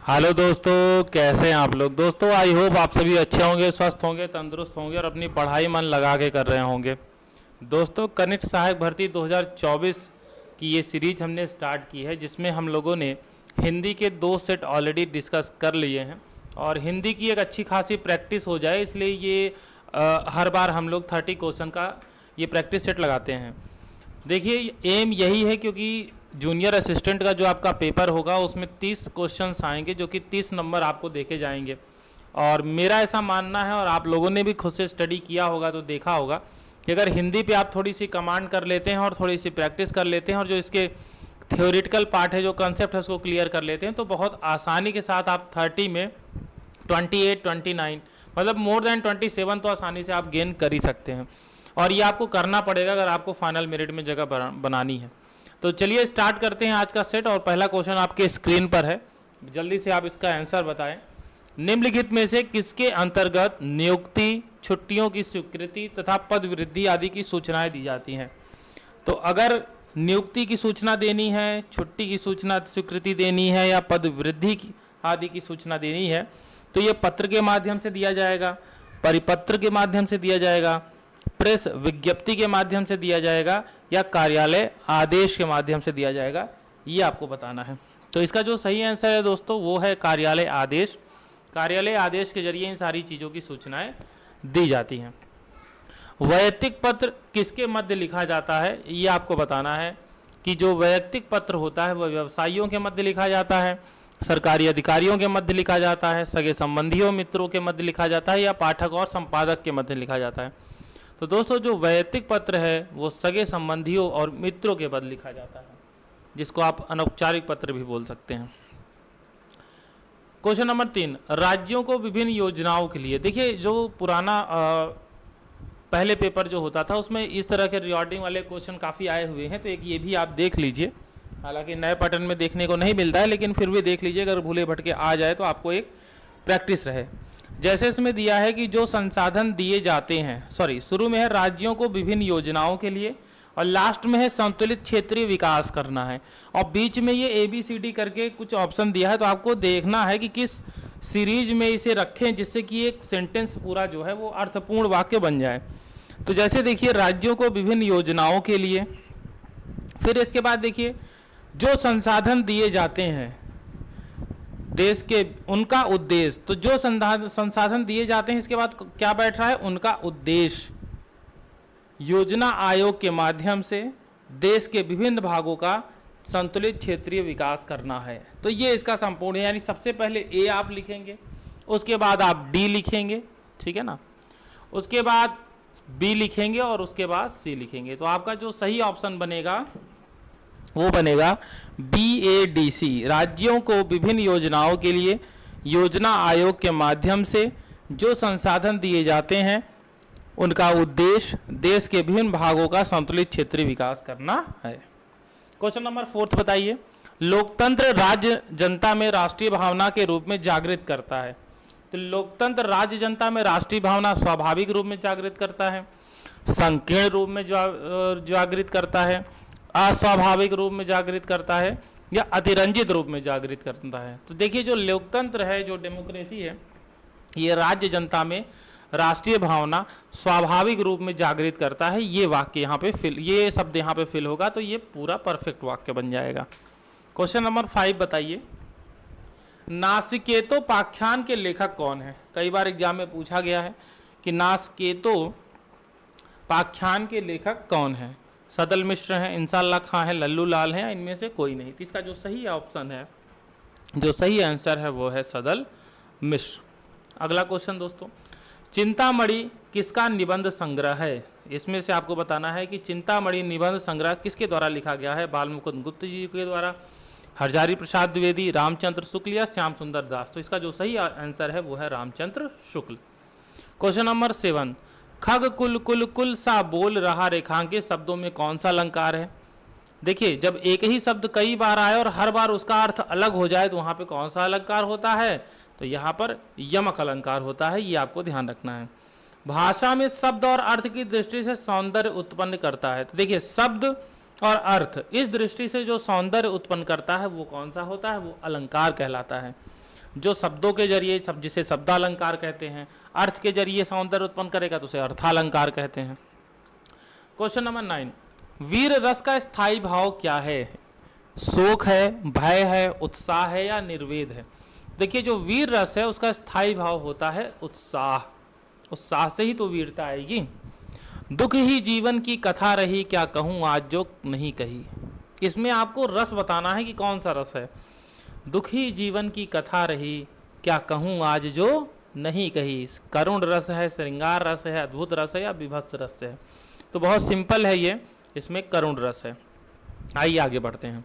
Hello दोस्तों, कैसे हैं आप लोग। दोस्तों आई होप आप सभी अच्छे होंगे, स्वस्थ होंगे, तंदुरुस्त होंगे और अपनी पढ़ाई मन लगा के कर रहे होंगे। दोस्तों कनिष्ठ सहायक भर्ती 2024 की ये सीरीज हमने स्टार्ट की है, जिसमें हम लोगों ने हिंदी के 2 सेट ऑलरेडी डिस्कस कर लिए हैं और हिंदी की एक अच्छी खासी प्रैक्टिस हो जाए, इसलिए ये हर बार हम लोग 30 क्वेश्चन का ये प्रैक्टिस सेट लगाते हैं। देखिए एम यही है, क्योंकि जूनियर असिस्टेंट का जो आपका पेपर होगा उसमें 30 क्वेश्चंस आएंगे, जो कि 30 नंबर आपको देके जाएंगे। और मेरा ऐसा मानना है, और आप लोगों ने भी खुद से स्टडी किया होगा तो देखा होगा कि अगर हिंदी पे आप थोड़ी सी कमांड कर लेते हैं और थोड़ी सी प्रैक्टिस कर लेते हैं और जो इसके थियोरिटिकल पार्ट है, जो कंसेप्ट है, उसको क्लियर कर लेते हैं, तो बहुत आसानी के साथ आप 30 में 28, 29 मतलब मोर देन 27 तो आसानी से आप गेन कर ही सकते हैं। और ये आपको करना पड़ेगा अगर आपको फाइनल मेरिट में जगह बनानी है। तो चलिए स्टार्ट करते हैं आज का सेट। और पहला क्वेश्चन आपके स्क्रीन पर है, जल्दी से आप इसका आंसर बताएं। निम्नलिखित में से किसके अंतर्गत नियुक्ति, छुट्टियों की स्वीकृति तथा पद वृद्धि आदि की सूचनाएं दी जाती हैं। तो अगर नियुक्ति की सूचना देनी है, छुट्टी की सूचना स्वीकृति देनी है या पद वृद्धि की आदि की सूचना देनी है, तो ये पत्र के माध्यम से दिया जाएगा, परिपत्र के माध्यम से दिया जाएगा, प्रेस विज्ञप्ति के माध्यम से दिया जाएगा या कार्यालय आदेश के माध्यम से दिया जाएगा, ये आपको बताना है। तो इसका जो सही आंसर है दोस्तों वो है कार्यालय आदेश। कार्यालय आदेश के जरिए इन सारी चीज़ों की सूचनाएं दी जाती हैं। वैयक्तिक पत्र किसके मध्य लिखा जाता है, ये आपको बताना है कि जो वैयक्तिक पत्र होता है वह व्यवसायियों के मध्य लिखा जाता है, सरकारी अधिकारियों के मध्य लिखा जाता है, सगे संबंधियों मित्रों के मध्य लिखा जाता है या पाठक और संपादक के मध्य लिखा जाता है। तो दोस्तों जो वैयक्तिक पत्र है वो सगे संबंधियों और मित्रों के मध्य लिखा जाता है, जिसको आप अनौपचारिक पत्र भी बोल सकते हैं। क्वेश्चन नंबर 3, राज्यों को विभिन्न योजनाओं के लिए। देखिए जो पुराना पहले पेपर जो होता था उसमें इस तरह के रिकॉर्डिंग वाले क्वेश्चन काफ़ी आए हुए हैं, तो एक ये भी आप देख लीजिए। हालांकि नए पैटर्न में देखने को नहीं मिलता है, लेकिन फिर भी देख लीजिए, अगर भूले भटके आ जाए तो आपको एक प्रैक्टिस रहे। जैसे इसमें दिया है कि जो संसाधन दिए जाते हैं, शुरू में है राज्यों को विभिन्न योजनाओं के लिए, और लास्ट में है संतुलित क्षेत्रीय विकास करना है, और बीच में ये ABCD करके कुछ ऑप्शन दिया है। तो आपको देखना है कि किस सीरीज में इसे रखें जिससे कि एक सेंटेंस पूरा जो है वो अर्थपूर्ण वाक्य बन जाए। तो जैसे देखिए राज्यों को विभिन्न योजनाओं के लिए, फिर इसके बाद देखिए जो संसाधन दिए जाते हैं देश के, उनका उद्देश्य। तो जो संसाधन दिए जाते हैं, इसके बाद क्या बैठ रहा है, उनका उद्देश्य योजना आयोग के माध्यम से देश के विभिन्न भागों का संतुलित क्षेत्रीय विकास करना है। तो ये इसका संपूर्ण है, यानी सबसे पहले A आप लिखेंगे, उसके बाद आप D लिखेंगे, ठीक है ना, उसके बाद B लिखेंगे और उसके बाद C लिखेंगे। तो आपका जो सही ऑप्शन बनेगा वो बनेगा BADC। राज्यों को विभिन्न योजनाओं के लिए योजना आयोग के माध्यम से जो संसाधन दिए जाते हैं उनका उद्देश्य देश के विभिन्न भागों का संतुलित क्षेत्रीय विकास करना है। क्वेश्चन नंबर 4 बताइए। लोकतंत्र राज्य जनता में राष्ट्रीय भावना के रूप में जागृत करता है। तो लोकतंत्र राज्य जनता में राष्ट्रीय भावना स्वाभाविक रूप में जागृत करता है, संकीर्ण रूप में जागृत करता है, अस्वाभाविक रूप में जागृत करता है या अतिरंजित रूप में जागृत करता है। तो देखिए जो लोकतंत्र है, जो डेमोक्रेसी है, ये राज्य जनता में राष्ट्रीय भावना स्वाभाविक रूप में जागृत करता है। ये वाक्य यहाँ पे फिल, ये शब्द यहाँ पे फिल होगा, तो ये पूरा परफेक्ट वाक्य बन जाएगा। क्वेश्चन नंबर 5 बताइए। नासिकेतोपाख्यान के लेखक कौन है। कई बार एग्जाम में पूछा गया है कि नासिकेतोपाख्यान के लेखक कौन है। सदल मिश्र हैं, इंसाल्लाह खां है, लल्लू लाल हैं, इनमें से कोई नहीं। तो इसका जो सही ऑप्शन है, जो सही आंसर है वो है सदल मिश्र। अगला क्वेश्चन दोस्तों, चिंतामणि किसका निबंध संग्रह है। इसमें से आपको बताना है कि चिंतामणि निबंध संग्रह किसके द्वारा लिखा गया है। बालमुकुंद गुप्त जी के द्वारा, हरजारी प्रसाद द्विवेदी, रामचंद्र शुक्ल या श्याम सुंदर दास। तो इसका जो सही आंसर है वो है रामचंद्र शुक्ल। क्वेश्चन नंबर 7, खग कुल कुल कुल सा बोल रहा रेखांकित शब्दों में कौन सा अलंकार है। देखिए जब एक ही शब्द कई बार आए और हर बार उसका अर्थ अलग हो जाए तो वहाँ पे कौन सा अलंकार होता है, तो यहाँ पर यमक अलंकार होता है। ये आपको ध्यान रखना है। भाषा में शब्द और अर्थ की दृष्टि से सौंदर्य उत्पन्न करता है। तो देखिए शब्द और अर्थ इस दृष्टि से जो सौंदर्य उत्पन्न करता है वो कौन सा होता है, वो अलंकार कहलाता है। जो शब्दों के जरिए जिसे शब्दालंकार कहते हैं, अर्थ के जरिए सौंदर्य उत्पन्न करेगा तो उसे अर्थालंकार कहते हैं। क्वेश्चन नंबर 9, वीर रस का स्थायी भाव क्या है? शोक है, भय है, उत्साह है या निर्वेद है? देखिए जो वीर रस है उसका स्थायी भाव होता है उत्साह, उत्साह से ही तो वीरता आएगी। दुख ही जीवन की कथा रही, क्या कहूँ आज जो नहीं कही। इसमें आपको रस बताना है कि कौन सा रस है। दुख ही जीवन की कथा रही, क्या कहूँ आज जो नहीं कही। करुण रस है, श्रृंगार रस है, अद्भुत रस है या विभत्स रस है? तो बहुत सिंपल है ये, इसमें करुण रस है। आइए आगे बढ़ते हैं।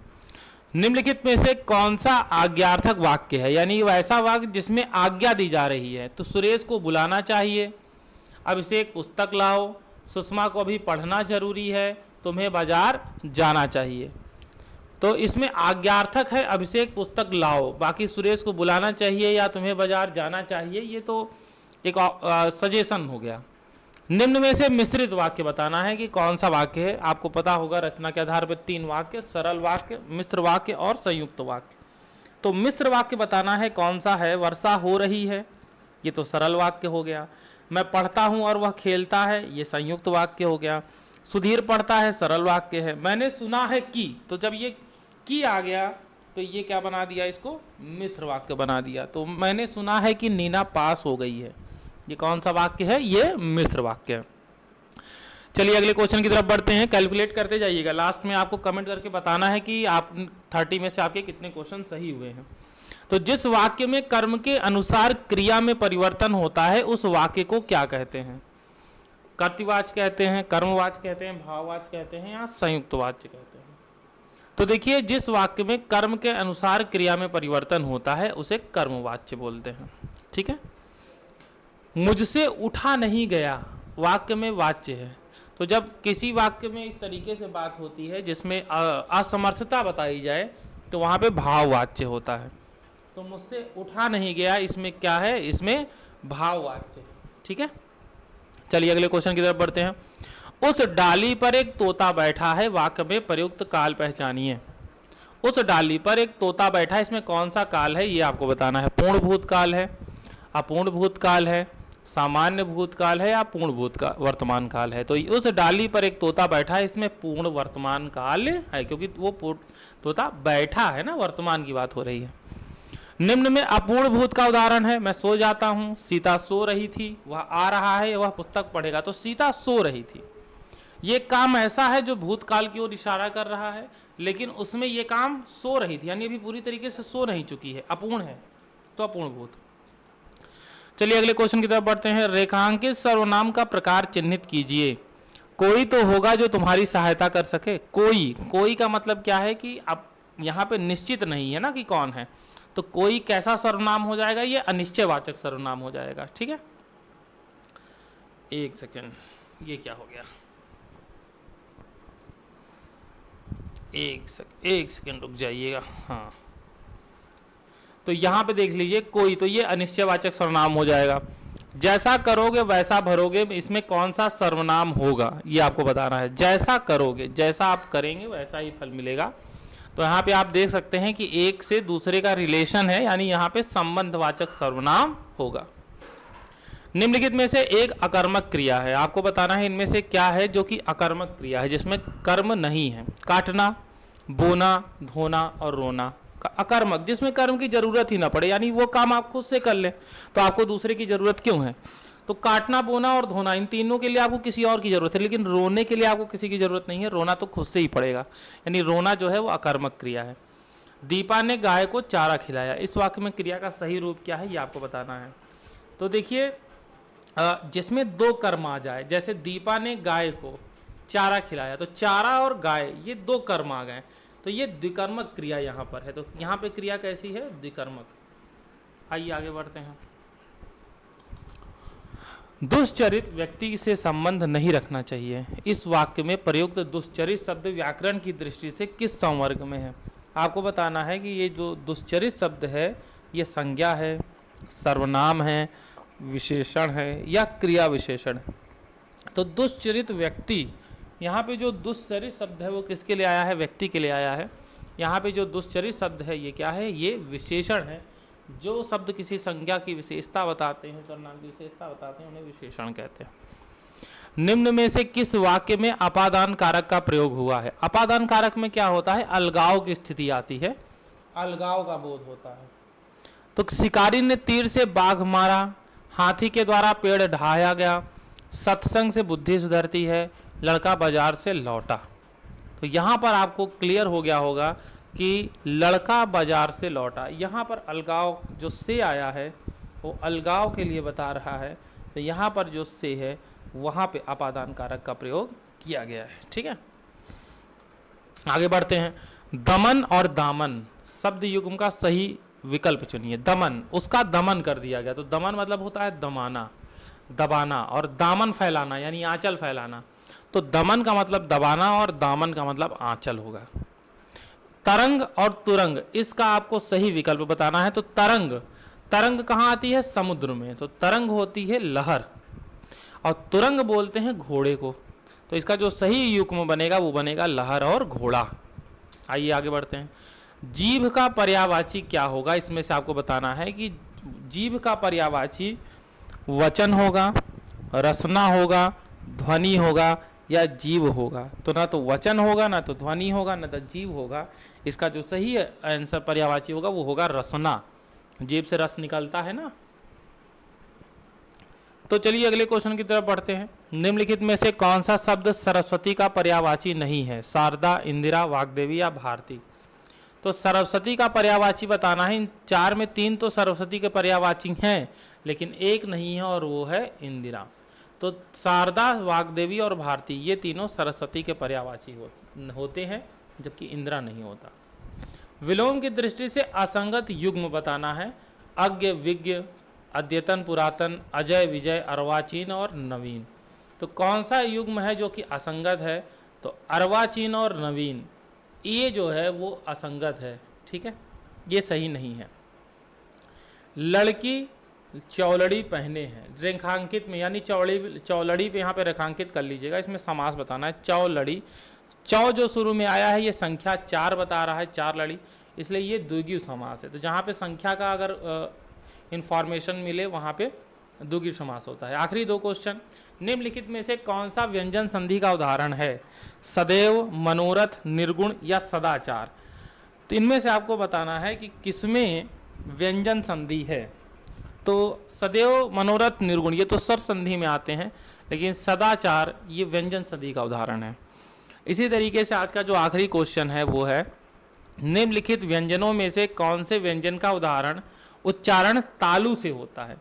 निम्नलिखित में से कौन सा आज्ञार्थक वाक्य है, यानी वैसा वाक्य जिसमें आज्ञा दी जा रही है? तो सुरेश को बुलाना चाहिए, अभिषेक पुस्तक लाओ, सुषमा को अभी पढ़ना जरूरी है, तुम्हें बाजार जाना चाहिए। तो इसमें आज्ञार्थक है अभिषेक पुस्तक लाओ, बाकी सुरेश को बुलाना चाहिए या तुम्हें बाजार जाना चाहिए, ये तो एक सजेशन हो गया। निम्न में से मिश्रित वाक्य बताना है कि कौन सा वाक्य है। आपको पता होगा रचना के आधार पर 3 वाक्य, सरल वाक्य, मिश्र वाक्य और संयुक्त वाक्य। तो मिश्र वाक्य बताना है कौन सा है। वर्षा हो रही है, ये तो सरल वाक्य हो गया। मैं पढ़ता हूँ और वह खेलता है, ये संयुक्त वाक्य हो गया। सुधीर पढ़ता है, सरल वाक्य है। मैंने सुना है कि, तो जब ये की आ गया तो ये क्या बना दिया, इसको मिश्र वाक्य बना दिया। तो मैंने सुना है कि नीना पास हो गई है, ये कौन सा वाक्य है? ये मिश्र वाक्य है। चलिए अगले क्वेश्चन की तरफ बढ़ते हैं। कैलकुलेट करते जाइएगा, लास्ट में आपको कमेंट करके बताना है कि आप 30 में से आपके कितने क्वेश्चन सही हुए हैं। तो जिस वाक्य में कर्म के अनुसार क्रिया में परिवर्तन होता है उस वाक्य को क्या कहते हैं? कर्तृवाच्य कहते हैं, कर्मवाच्य कहते हैं, भाववाच्य कहते हैं या संयुक्त वाच्य कहते हैं? तो देखिए जिस वाक्य में कर्म के अनुसार क्रिया में परिवर्तन होता है उसे कर्मवाच्य बोलते हैं। ठीक है। मुझसे उठा नहीं गया वाक्य में वाच्य है। तो जब किसी वाक्य में इस तरीके से बात होती है जिसमें असमर्थता बताई जाए तो वहां पे भाववाच्य होता है। तो मुझसे उठा नहीं गया, इसमें क्या है? इसमें भाववाच्य। ठीक है। चलिए अगले क्वेश्चन की तरफ बढ़ते हैं। उस डाली पर एक तोता बैठा है, वाक्य में प्रयुक्त काल पहचानिए। उस डाली पर एक तोता बैठा है, इसमें कौन सा काल है ये आपको बताना है। पूर्ण भूतकाल है, अपूर्ण भूतकाल है, सामान्य भूतकाल है या पूर्ण भूतकाल वर्तमान काल है? तो उस डाली पर एक तोता बैठा है, इसमें पूर्ण वर्तमान काल है क्योंकि वो तोता बैठा है ना, वर्तमान की बात हो रही है। निम्न में अपूर्ण भूत का उदाहरण है। मैं सो जाता हूँ, सीता सो रही थी, वह आ रहा है, वह पुस्तक पढ़ेगा। तो सीता सो रही थी, ये काम ऐसा है जो भूतकाल की ओर इशारा कर रहा है, लेकिन उसमें ये काम सो रही थी, यानी अभी पूरी तरीके से सो नहीं चुकी है, अपूर्ण है, तो अपूर्ण भूत। चलिए अगले क्वेश्चन की तरफ बढ़ते हैं। रेखांकित सर्वनाम का प्रकार चिन्हित कीजिए। कोई तो होगा जो तुम्हारी सहायता कर सके। कोई का मतलब क्या है कि अब यहाँ पे निश्चित नहीं है ना कि कौन है, तो कोई कैसा सर्वनाम हो जाएगा? ये अनिश्चयवाचक सर्वनाम हो जाएगा। ठीक है। एक सेकेंड, ये क्या हो गया? एक सेकेंड रुक जाइएगा। हाँ, तो यहाँ पे देख लीजिए कोई, तो ये अनिश्चयवाचक सर्वनाम हो जाएगा। जैसा करोगे वैसा भरोगे, इसमें कौन सा सर्वनाम होगा ये आपको बताना है। जैसा करोगे, जैसा आप करेंगे वैसा ही फल मिलेगा। तो यहाँ पे आप देख सकते हैं कि एक से दूसरे का रिलेशन है, यानी यहाँ पे संबंधवाचक सर्वनाम होगा। निम्नलिखित में से एक अकर्मक क्रिया है, आपको बताना है इनमें से क्या है जो कि अकर्मक क्रिया है, जिसमें कर्म नहीं है। काटना, बोना, धोना और रोना अकर्मक, जिसमें कर्म की जरूरत ही ना पड़े, यानी वो काम आप खुद से कर लें, तो आपको दूसरे की जरूरत क्यों है? तो काटना, बोना और धोना, इन तीनों के लिए आपको किसी और की जरूरत है, लेकिन रोने के लिए आपको किसी की जरूरत नहीं है, रोना तो खुद से ही पड़ेगा, यानी रोना जो है वो अकर्मक क्रिया है। दीपा ने गाय को चारा खिलाया, इस वाक्य में क्रिया का सही रूप क्या है ये आपको बताना है। तो देखिए जिसमें 2 कर्म आ जाए, जैसे दीपा ने गाय को चारा खिलाया, तो चारा और गाय ये 2 कर्म आ गए, तो ये द्विकर्मक क्रिया यहाँ पर है। तो यहाँ पे क्रिया कैसी है? द्विकर्मक। आइए आगे बढ़ते हैं। दुष्चरित व्यक्ति से संबंध नहीं रखना चाहिए। इस वाक्य में प्रयुक्त दुष्चरित शब्द व्याकरण की दृष्टि से किस संवर्ग में है? आपको बताना है कि ये जो दुष्चरित शब्द है ये संज्ञा है, सर्वनाम है, विशेषण है या क्रिया विशेषण है। तो दुष्चरित व्यक्ति, यहाँ पे जो दुष्चरित शब्द है वो किसके लिए आया है? व्यक्ति के लिए आया है। यहाँ पे जो दुष्चरित शब्द है ये क्या है? ये विशेषण है, जो शब्द किसी संज्ञा की विशेषता बताते हैं, सर्वनाम की विशेषता बताते हैं, उन्हें विशेषण कहते हैं। निम्न में से किस वाक्य में अपादान कारक का प्रयोग हुआ है? अपादान कारक में क्या होता है? अलगाव की स्थिति आती है, अलगाव का बोध होता है। तो शिकारी ने तीर से बाघ मारा, हाथी के द्वारा पेड़ ढाया गया, सत्संग से बुद्धि सुधरती है, लड़का बाजार से लौटा। तो यहाँ पर आपको क्लियर हो गया होगा कि लड़का बाजार से लौटा, यहाँ पर अलगाव जो से आया है वो अलगाव के लिए बता रहा है। तो यहाँ पर जो से है वहाँ पे अपादान कारक का प्रयोग किया गया है। ठीक है, आगे बढ़ते हैं। दमन और दामन शब्द युग्म का सही विकल्प चुनिए। दमन, उसका दमन कर दिया गया, तो दमन मतलब होता है दबाना, दबाना, और दामन फैलाना यानी आंचल फैलाना। तो दमन का मतलब दबाना और दामन का मतलब आंचल होगा। तरंग और तुरंग, इसका आपको सही विकल्प बताना है। तो तरंग, तरंग कहाँ आती है? समुद्र में। तो तरंग होती है लहर, और तुरंग बोलते हैं घोड़े को। तो इसका जो सही युग्म बनेगा वो बनेगा लहर और घोड़ा। आइए आगे बढ़ते हैं। जीभ का पर्यायवाची क्या होगा? इसमें से आपको बताना है कि जीभ का पर्यायवाची वचन होगा, रसना होगा, ध्वनि होगा या जीव होगा। तो ना तो वचन होगा, ना तो ध्वनि होगा, ना तो जीव होगा। इसका जो सही आंसर पर्यायवाची होगा वो होगा रसना। जीभ से रस निकलता है ना। तो चलिए अगले क्वेश्चन की तरफ बढ़ते हैं। निम्नलिखित में से कौन सा शब्द सरस्वती का पर्यायवाची नहीं है? शारदा, इंदिरा, वाग्देवी या भारती। तो सरस्वती का पर्यायवाची बताना है। इन चार में तीन तो सरस्वती के पर्यायवाची हैं, लेकिन एक नहीं है और वो है इंदिरा। तो शारदा, वाग्देवी और भारती ये तीनों सरस्वती के पर्यायवाची होते हैं, जबकि इंदिरा नहीं होता। विलोम की दृष्टि से असंगत युग्म बताना है। अज्ञ, विज्ञ, अद्यतन, पुरातन, अजय, विजय, अर्वाचीन और नवीन। तो कौन सा युग्म है जो कि असंगत है? तो अर्वाचीन और नवीन, ये जो है वो असंगत है। ठीक है, ये सही नहीं है। लड़की चौलड़ी पहने हैं, रेखांकित में यानी चौलड़ी पे यहाँ पे रेखांकित कर लीजिएगा। इसमें समास बताना है। चौलड़ी, चौ जो शुरू में आया है ये संख्या 4 बता रहा है, 4 लड़ी, इसलिए ये द्विगु समास है। तो जहाँ पे संख्या का अगर इंफॉर्मेशन मिले वहाँ पे द्विगु समास होता है। आखिरी दो क्वेश्चन। निम्नलिखित में से कौन सा व्यंजन संधि का उदाहरण है? सदैव, मनोरथ, निर्गुण या सदाचार। तो इनमें से आपको बताना है कि किसमें व्यंजन संधि है। तो सदैव, मनोरथ, निर्गुण ये तो स्वर संधि में आते हैं, लेकिन सदाचार ये व्यंजन संधि का उदाहरण है। इसी तरीके से आज का जो आखिरी क्वेश्चन है वो है, निम्नलिखित व्यंजनों में से कौन से व्यंजन का उदाहरण उच्चारण तालु से होता है।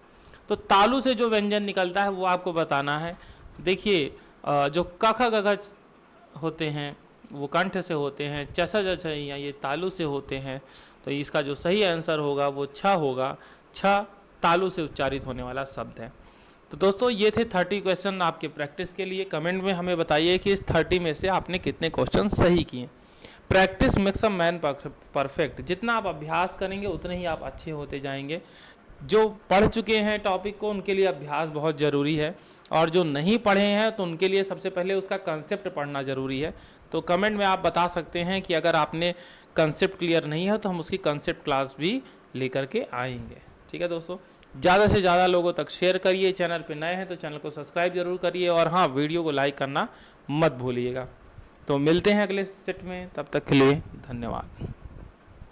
तो तालु से जो व्यंजन निकलता है वो आपको बताना है। देखिए जो क ख ग घ होते हैं वो कंठ से होते हैं, चस जछ या ये तालु से होते हैं। तो इसका जो सही आंसर होगा वो छ होगा। छ तालु से उच्चारित होने वाला शब्द है। तो दोस्तों ये थे 30 क्वेश्चन आपके प्रैक्टिस के लिए। कमेंट में हमें बताइए कि इस 30 में से आपने कितने क्वेश्चन सही किए। Practice makes a man perfect. जितना आप अभ्यास करेंगे उतने ही आप अच्छे होते जाएंगे। जो पढ़ चुके हैं टॉपिक को उनके लिए अभ्यास बहुत ज़रूरी है, और जो नहीं पढ़े हैं तो उनके लिए सबसे पहले उसका कंसेप्ट पढ़ना ज़रूरी है। तो कमेंट में आप बता सकते हैं कि अगर आपने कंसेप्ट क्लियर नहीं है तो हम उसकी कंसेप्ट क्लास भी लेकर के आएंगे। ठीक है दोस्तों, ज़्यादा से ज़्यादा लोगों तक शेयर करिए। चैनल पे नए हैं तो चैनल को सब्सक्राइब जरूर करिए, और हाँ, वीडियो को लाइक करना मत भूलिएगा। तो मिलते हैं अगले सेट में, तब तक के लिए धन्यवाद।